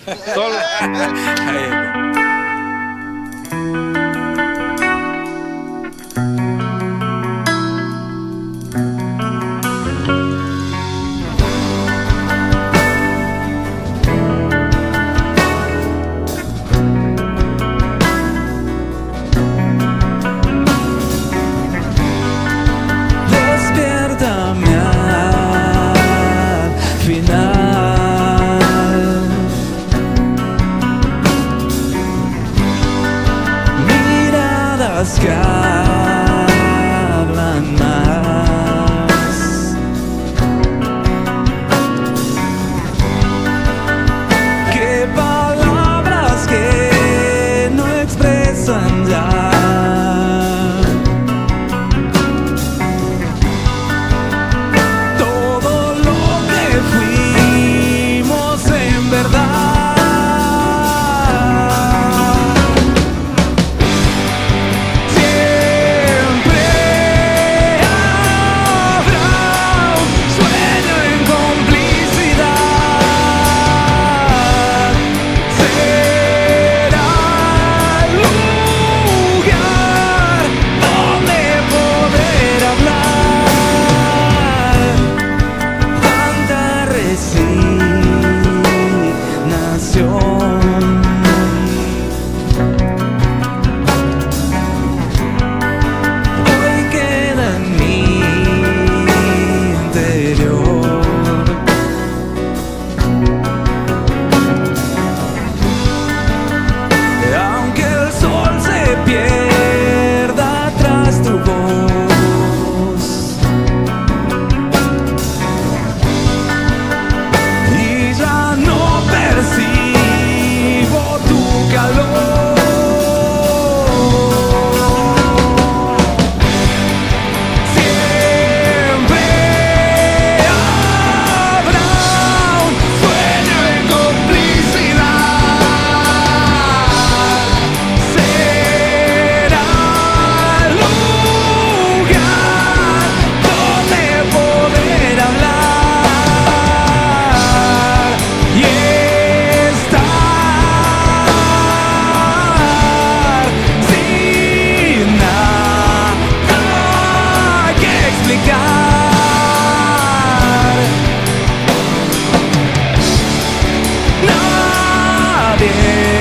Solo. Despiértame al final. Miradas que hablan más. Que palabras que no expresan ya. Hoy queda en mi interior. Aunque el sol se pierda tras tu voz y ya no percibo tu calor. Siempre habrá un sueño en complicidad. Será el lugar donde poder hablar y estar sin nada que explicar. Nadie